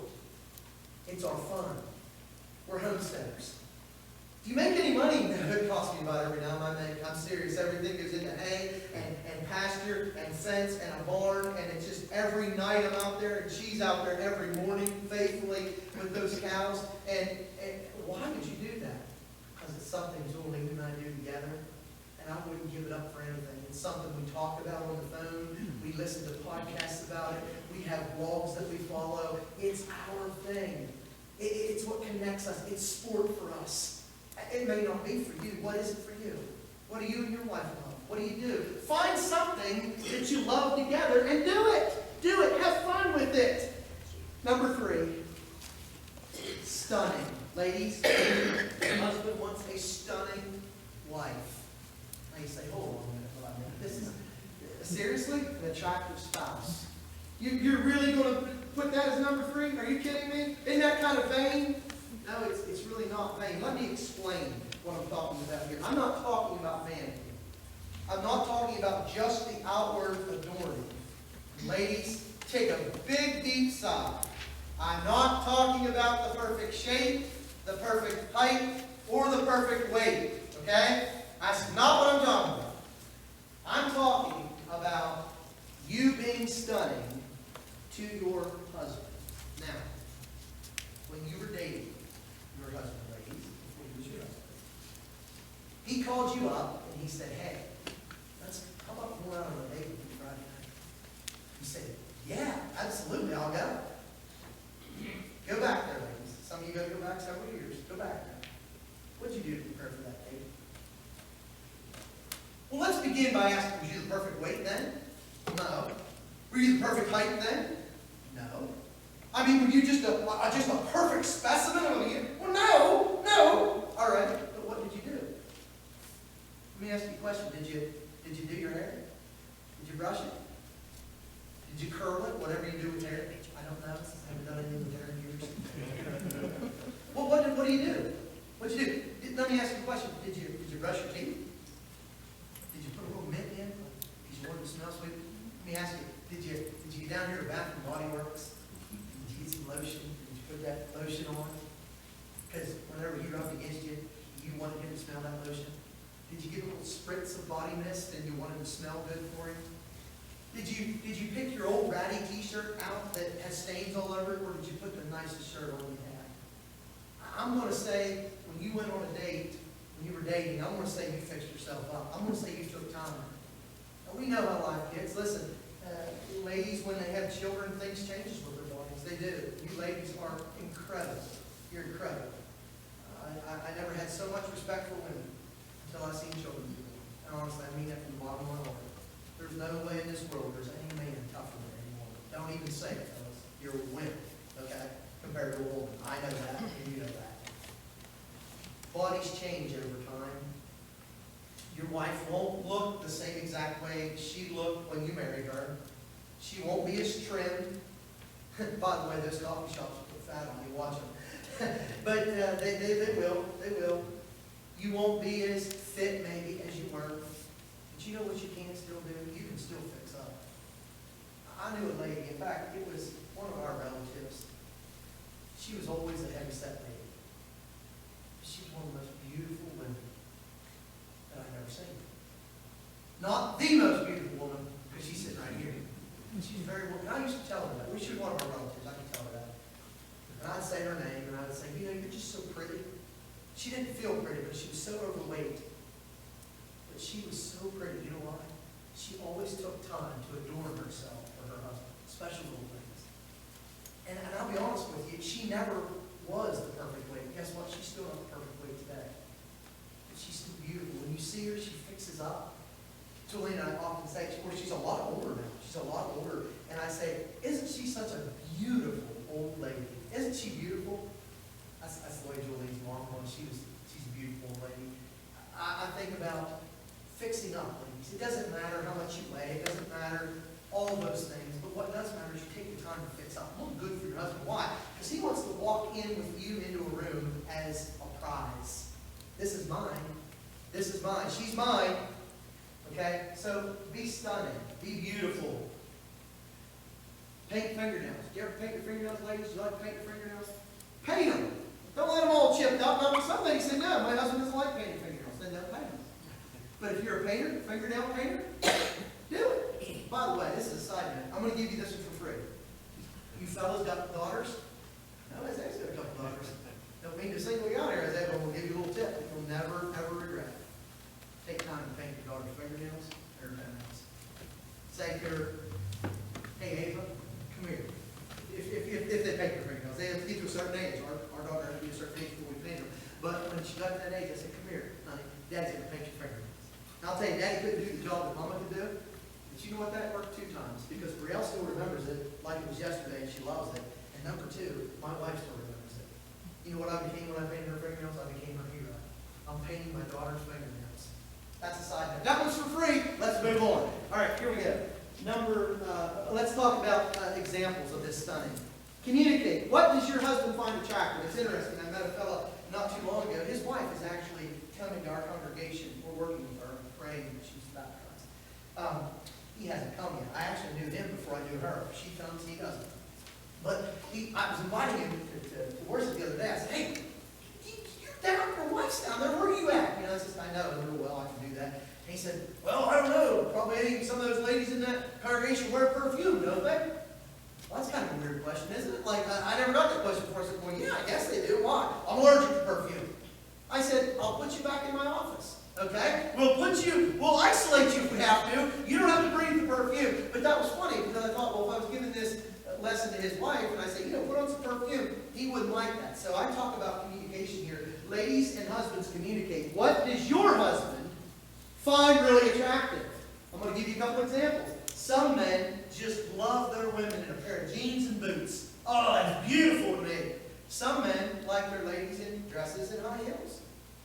It's our fun. We're homesteaders. Do you make any money? No, it costs me about every dime I make. I'm serious. Everything goes into hay and pasture and fence and a barn, and it's just every night I'm out there, and she's out there every morning faithfully with those cows. And why would you do that? Because it's something Julie and I do together, and I wouldn't give it up for anything. It's something we talk about on the phone. We listen to podcasts about it. We have blogs that we follow. It's our thing. It's what connects us. It's sport for us. It may not be for you. What is it for you? What do you and your wife love? What do you do? Find something that you love together and do it. Do it. Have fun with it. Number 3, stunning. Ladies, your husband wants a stunning wife. Now you say, hold on a minute. This is, seriously, an attractive spouse. You're really going to put that as number 3? Are you kidding me? Isn't that kind of vain? No, it's really not vain. Let me explain what I'm talking about here. I'm not talking about vanity. I'm not talking about just the outward adorning. Ladies, take a big, deep sigh. I'm not talking about the perfect shape, the perfect height, or the perfect weight. Okay? That's not what I'm talking about. I'm talking about you being stunning to your husband. Now, when you were dating your husband, ladies, before he was your husband, he called you up and he said, hey, how about going out on a date with me Friday night? You said, yeah, absolutely, I'll go. Go back there, ladies. Some of you got to go back several years. Go back there. What did you do to prepare for that date? Well, let's begin by asking, was you the perfect weight then? No. Were you the perfect height then? No. I mean, were you just a perfect specimen of a man? Well, no. All right, but what did you do? Let me ask you a question. Did you do your hair? Did you brush it? Did you curl it? Whatever you do with hair. I don't know. I haven't done anything with hair in years. what do you do? What'd you do? Let me ask you a question. Did you brush your teeth? Did you put a little mint in? Because you wanted to smell sweet? Let me ask you, did you get down here to Bath and Body Works? Did you get some lotion? Did you put that lotion on? Because whenever he rubbed against you, you wanted him to smell that lotion. Did you get a little spritz of body mist and you wanted to smell good for him? Did you pick your old ratty t-shirt out that has stains all over it, or did you put the nicest shirt on you had? I'm going to say, when you went on a date, when you were dating, I'm going to say you fixed yourself up. I'm going to say you took time. Now, we know how life gets. Listen, ladies, when they have children, things changes with their bodies. They do. You ladies are incredible. You're incredible. I never had so much respect for women until I seen children. And honestly, I mean that from the bottom of my heart. There's no way in this world there's any man tougher than any woman. Don't even say it, fellas. You're women, okay? Compared to a woman. I know that, and you know that. Bodies change over time. Your wife won't look the same exact way she looked when you married her. She won't be as trim. By the way, those coffee shops put fat on you. Watch them. But they will. They will. You won't be as fit, maybe, as you were. But you know what you can still do? You can still fix up. I knew a lady. In fact, it was one of our relatives. She was always a heavy-set lady. She was one of the most beautiful women that I've ever seen. Not the most beautiful woman, because she's sitting right here. She's very well. I used to tell her that. She was one of our relatives. I could tell her that. And I'd say her name, and I would say, you know, you're just so pretty. She didn't feel pretty, but she was so overweight. But she was so pretty. You know why? She always took time to adorn herself for her husband. Special little things. And I'll be honest with you, she never was the perfect weight. Guess what? She's still not the perfect weight today. But she's still beautiful. When you see her, she fixes up. Julie and I often say, well, she's a lot older now. She's a lot older. And I say, isn't she such a beautiful old lady? Isn't she beautiful? That's the way Julie's mom was. She's a beautiful old lady. I think about fixing up, ladies. It doesn't matter how much you weigh. It doesn't matter all those things. But what does matter is you take the time to fix up. Look good for your husband. Why? Because he wants to walk in with you into a room as a prize. This is mine. This is mine. She's mine. Okay? So be stunning. Be beautiful. Paint fingernails. Do you ever paint your fingernails, ladies? Do you like to paint your fingernails? Paint them. Don't let them all chipped up. Now, some ladies say, no, my husband doesn't like painting fingernails. Then don't paint them. But if you're a painter, fingernail painter, do it. By the way, this is a side note. I'm going to give you this one for free. You fellas got daughters? No, Isaiah's got a couple daughters. Don't mean to single you out here, Isaiah, but we'll give you a little tip that you'll never, ever regret. Take time to paint your daughter's fingernails or toenails. Say to her, hey, Ava, come here. If they paint their fingernails, they have to get to a certain age. Our daughter has to be a certain age before we paint them. But when she got to that age, I said, come here, honey. Daddy's going to paint your fingernails. And I'll tell you, Daddy couldn't do the job that Mama could do. But you know what? That worked 2 times. Because Brielle still remembers it like it was yesterday, and she loves it. And number 2, my wife still remembers it. You know what I became when I painted her fingernails? I became her hero. I'm painting my daughter's fingernails. That's a side note. That one's for free. Let's move on. All right, here we go. Let's talk about examples of this stunning. Communicate. What does your husband find attractive? It's interesting. I met a fellow not too long ago. His wife is actually coming to our congregation. We're working with her and praying that she's baptized. He hasn't come yet. I actually knew him before I knew her. She comes, he doesn't. But I was inviting him to worship the other day. I said, hey, you're down, your wife's down there. Where are you at? You know, I said, I know real well I can do that. And he said, well, I don't know. Probably some of those ladies in that congregation wear perfume, don't they? Well, that's kind of a weird question, isn't it? Like, I never got that question before. I said, well, yeah, I guess they do. Why? I'm allergic to perfume. I said, I'll put you back in my office. Okay? We'll isolate you if we have to. You don't have to breathe the perfume. But that was funny because I thought, well, if I was giving this lesson to his wife and I say, you know, put on some perfume, he wouldn't like that. So I talk about communication here. Ladies and husbands, communicate. What does your husband find really attractive? I'm going to give you a couple examples. Some men just love their women in a pair of jeans and boots. Oh, that's beautiful to me. Some men like their ladies in dresses and high heels.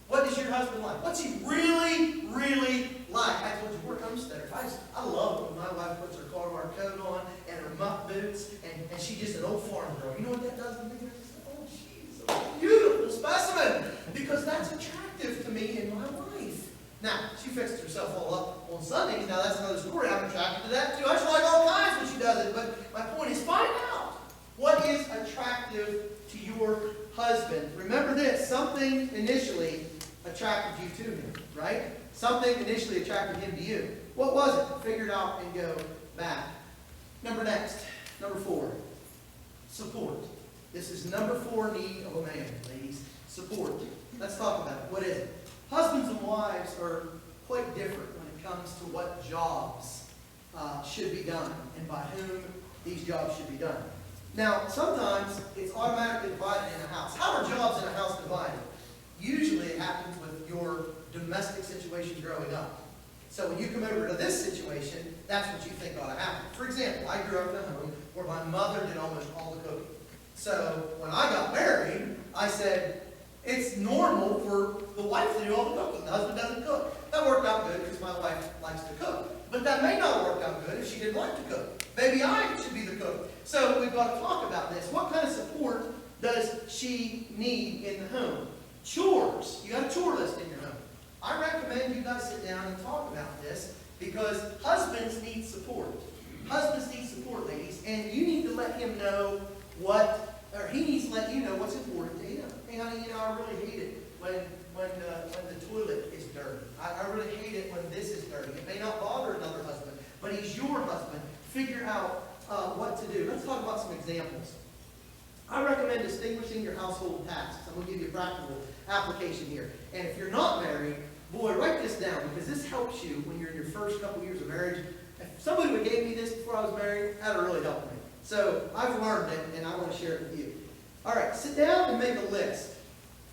What does your husband like? What's he really, really like? I told you, we're homesteaders. I love it when my wife puts her Carhartt coat on and her muck boots, and she's just an old farm girl. You know what that does to me? Oh, she's a beautiful specimen. Now, she fixes herself all up on Sundays. Now, that's another story. I'm attracted to that too. I just like all kinds when she does it. But my point is, find out what is attractive to your husband. Remember this, something initially attracted you to him, right? Something initially attracted him to you. What was it? Figure it out and go back. Number 4, support. This is number 4 need of a man, ladies. Support. Let's talk about it. What is it? Husbands and wives are quite different when it comes to what jobs should be done and by whom these jobs should be done. Now, sometimes it's automatically divided in a house. How are jobs in a house divided? Usually it happens with your domestic situation growing up. So when you come over to this situation, that's what you think ought to happen. For example, I grew up in a home where my mother did almost all the cooking. So when I got married, I said, it's normal for the wife to do all the cooking. The husband doesn't cook. That worked out good because my wife likes to cook. But that may not work out good if she didn't like to cook. Maybe I should be the cook. So we've got to talk about this. What kind of support does she need in the home? Chores. You got a chore list in your home. I recommend you guys sit down and talk about this because husbands need support. Husbands need support, ladies. And you need to let him know he needs to let you know what's important to him. Hey, honey, I really hate it when the toilet is dirty. I really hate it when this is dirty. It may not bother another husband, but he's your husband. Figure out what to do. Let's talk about some examples. I recommend distinguishing your household tasks. I'm going to give you a practical application here. And if you're not married, boy, write this down because this helps you when you're in your first couple years of marriage. If somebody would have gave me this before I was married, that would really help me. So I've learned it, and I want to share it with you. All right, sit down and make a list.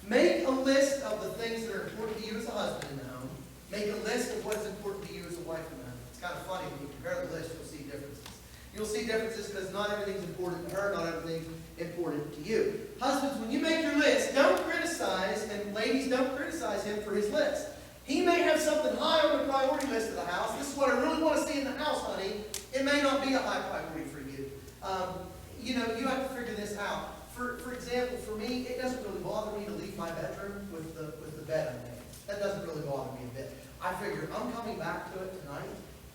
Make a list of the things that are important to you as a husband in the home. Make a list of what's important to you as a wife in the home. It's kind of funny when you compare the list, you'll see differences. You'll see differences because not everything's important to her, not everything's important to you. Husbands, when you make your list, don't criticize, and ladies, don't criticize him for his list. He may have something high on the priority list of the house. This is what I really want to see in the house, honey. It may not be a high priority for you. You have to figure this out. For example, for me, it doesn't really bother me to leave my bedroom with the bed underneath. That doesn't really bother me a bit. I figure I'm coming back to it tonight,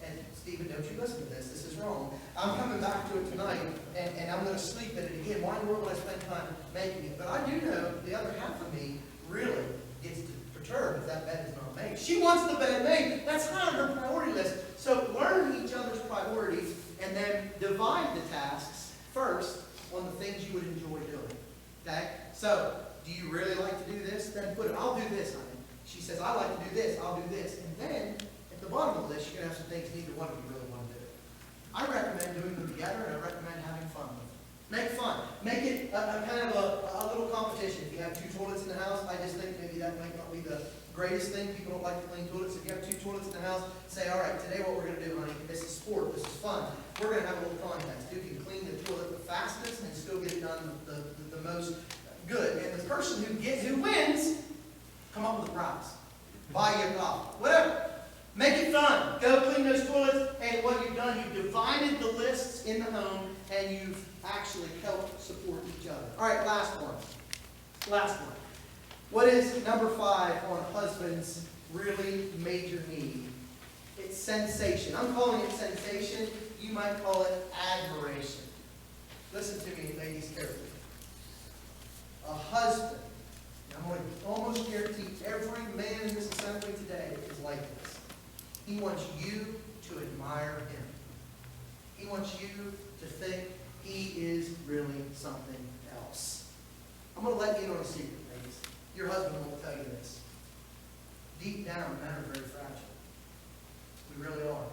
and Stephen, don't you listen to this. This is wrong. I'm coming back to it tonight, and I'm going to sleep in it again. Why in the world would I spend time making it? But I do know the other half of me really gets perturbed if that bed is not made. She wants the bed made. That's high on her priority list. So learn each other's priorities, and then divide the tasks first on the things you would enjoy doing. Okay? So, do you really like to do this? Then put it, I'll do this, honey. She says, I like to do this, I'll do this. And then, at the bottom of the list, you're going to have some things neither one of you really want to do. I recommend doing them together, and I recommend having fun with them. Make fun. Make it a kind of a little competition. If you have 2 toilets in the house, I just think maybe that might not be the greatest thing. People don't like to clean toilets. If you have 2 toilets in the house, say, all right, today what we're going to do, honey, this is sport, this is fun. We're going to have a little contest. Who can clean the toilet the fastest and still get it done the most good. And the person who wins, come up with a prize. Buy you a coffee. Whatever. Make it fun. Go clean those toilets. And what you've done, you've divided the lists in the home, and you've actually helped support each other. All right, last one. What is number 5 on a husband's really major need? It's sensation. I'm calling it sensation. You might call it admiration. Listen to me, ladies, carefully. A husband, and I'm going to almost guarantee every man in this assembly today is like this. He wants you to admire him. He wants you to think he is really something else. I'm going to let you in on a secret, ladies. Your husband won't tell you this. Deep down, men are very fragile. We really are.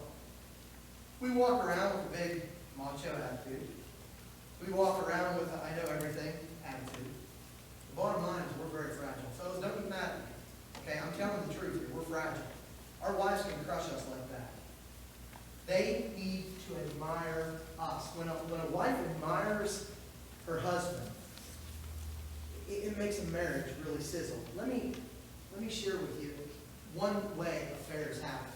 We walk around with a big macho attitude. We walk around with a I know everything attitude. The bottom line is we're very fragile. Fellas, don't get mad at me. Okay, I'm telling the truth here. We're fragile. Our wives can crush us like that. They need to admire us. When a wife admires her husband, it makes a marriage really sizzle. Let me share with you one way affairs happen.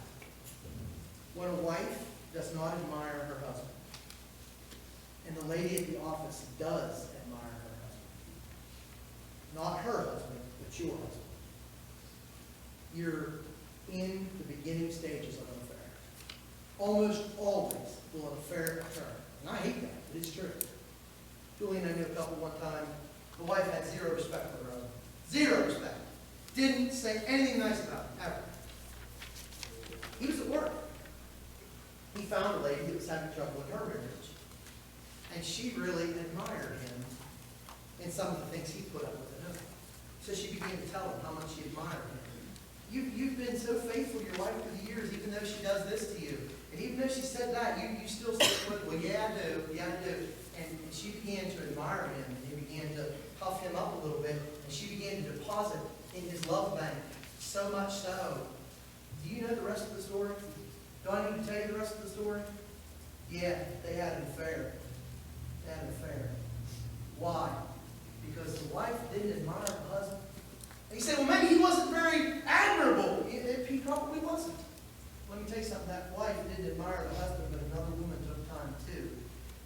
When a wife does not admire her husband, and the lady at the office does admire her husband, not her husband, but your husband, in the beginning stages of an affair. Almost always will an affair occur. And I hate that, but it's true. Julie and I knew a couple one time, the wife had zero respect for her husband. Zero respect. Didn't say anything nice about him, ever. He was at work. He found a lady that was having trouble in her marriage. And she really admired him in some of the things he put up with in her. So she began to tell him how much she admired him. You've been so faithful to your wife through the years, even though she does this to you. And even though she said that, you still say, well, yeah, I do. Yeah, I do. And she began to admire him, and he began to puff him up a little bit. And she began to deposit in his love bank, so much so. Do you know the rest of the story? Do I need to tell you the rest of the story? Yeah, they had an affair. They had an affair. Why? Because the wife didn't admire the husband. And you say, well, maybe he wasn't very admirable. He probably wasn't. Let me tell you something. That wife didn't admire the husband, but another woman took time too.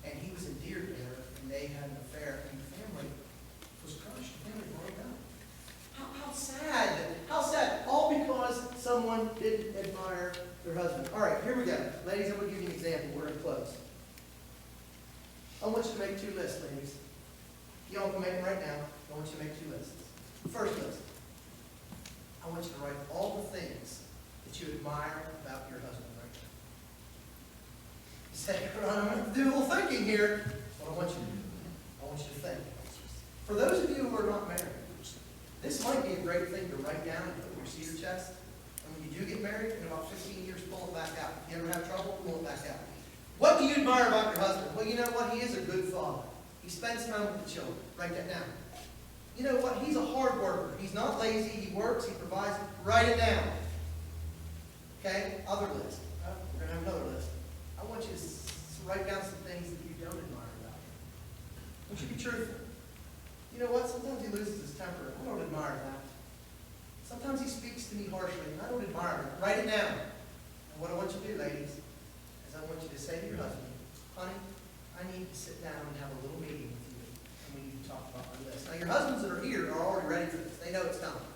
And he was endeared to her, and they had an affair, and the family was crushed. The family broke up. How sad. How sad. All because someone didn't admire their husband. All right, here we go. Ladies, I'm going to give you an example. We're going to close. I want you to make 2 lists, ladies. Y'all can make them right now. I want you to make 2 lists. First list. I want you to write all the things that you admire about your husband right now. You say, I'm going to do a little thinking here. What I want you to do. I want you to think. For those of you who are not married, this might be a great thing to write down and put in your cedar chest. And when you do get married, in about 15 years, pull it back out. If you ever have trouble, pull it back out. What do you admire about your husband? Well, you know what? He is a good father. He spends time with the children. Write that down. You know what? He's a hard worker. He's not lazy. He works. He provides. Write it down. Okay? Other list. We're going to have another list. I want you to write down some things that you don't admire about him. I want you to be truthful. You know what? Sometimes he loses his temper. I don't admire that. Sometimes he speaks to me harshly, and I don't admire it. Write it down. And what I want you to do, ladies, is I want you to say to your husband, honey, I need to sit down and have a little meeting with you, and we need to talk about my list. Now, your husbands that are here are already ready for this. They know it's coming.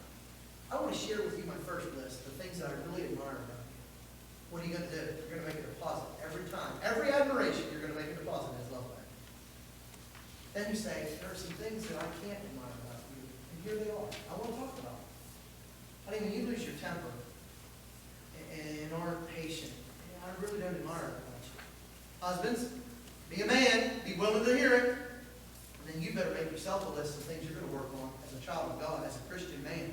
I want to share with you my first list, the things that I really admire about you. What are you going to do? You're going to make a deposit every time. Every admiration, you're going to make a deposit in his love bank. Then you say, there are some things that I can't admire about you, and here they are. I want to talk about them. Honey, when you lose your temper and aren't patient, I really don't admire that about you. Husbands, be a man, be willing to hear it, and then you better make yourself a list of things you're going to work on as a child of God, as a Christian man,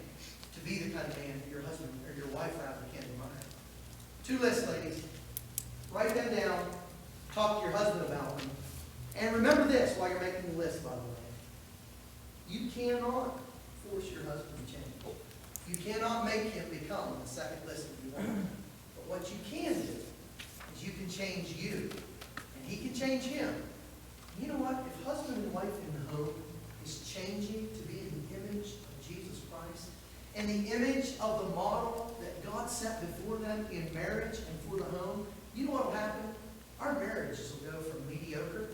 to be the kind of man that your husband or your wife rather can admire. 2 lists, ladies. Write them down. Talk to your husband about them. And remember this while you're making the list, by the way. You cannot force your husband to change. You cannot make him become the second list that you want. But what you can do is you can change you. And he can change him. You know what? If husband and wife in the home is changing to be in the image of Jesus Christ, and the image of the model that God set before them in marriage and for the home, you know what will happen? Our marriages will go from mediocre.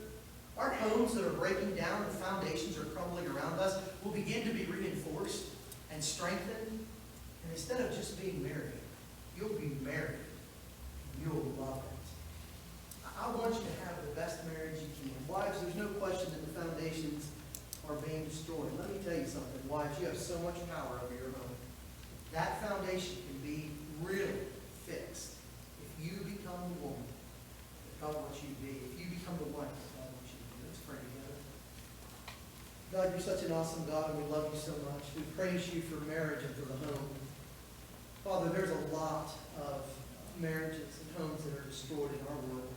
Our homes that are breaking down, the foundations are crumbling around us, will begin to be reinforced and strengthened. And instead of just being married, you'll be married. You'll love it. I want you to have the best marriage you can. Wives, there's no question that the foundations are being destroyed. Let me tell you something. Wives, you have so much power over your home. That foundation can be really fixed if you become the woman that God wants you to be. If you become the wife that God wants you to be. Let's pray together. God, you're such an awesome God, and we love you so much. We praise you for marriage and for the home. Father, there's a lot of marriages and homes that are destroyed in our world.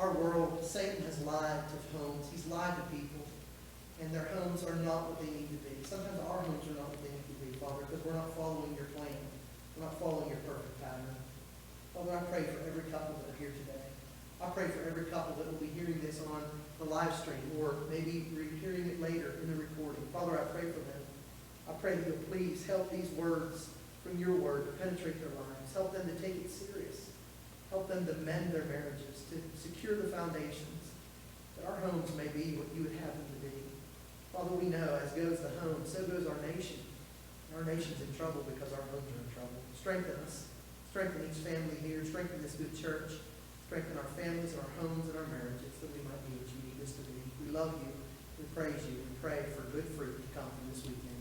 Our world, Satan has lied to homes. He's lied to people, and their homes are not what they need to be. Sometimes our homes are not what they need to be, Father, because we're not following your plan. We're not following your perfect pattern. Father, I pray for every couple that are here today. I pray for every couple that will be hearing this on the live stream, or maybe hearing it later in the recording. Father, I pray for them. I pray that you'll please help these words from your word to penetrate their lives. Help them to take it serious. Help them to mend their marriages, to secure the foundations, that our homes may be what you would have them to be. Father, we know as goes the home, so goes our nation. Our nation's in trouble because our homes are in trouble. Strengthen us. Strengthen each family here. Strengthen this good church. Strengthen our families, our homes, and our marriages, that we might be what you need us to be. We love you. We praise you. We pray for good fruit to come from this weekend.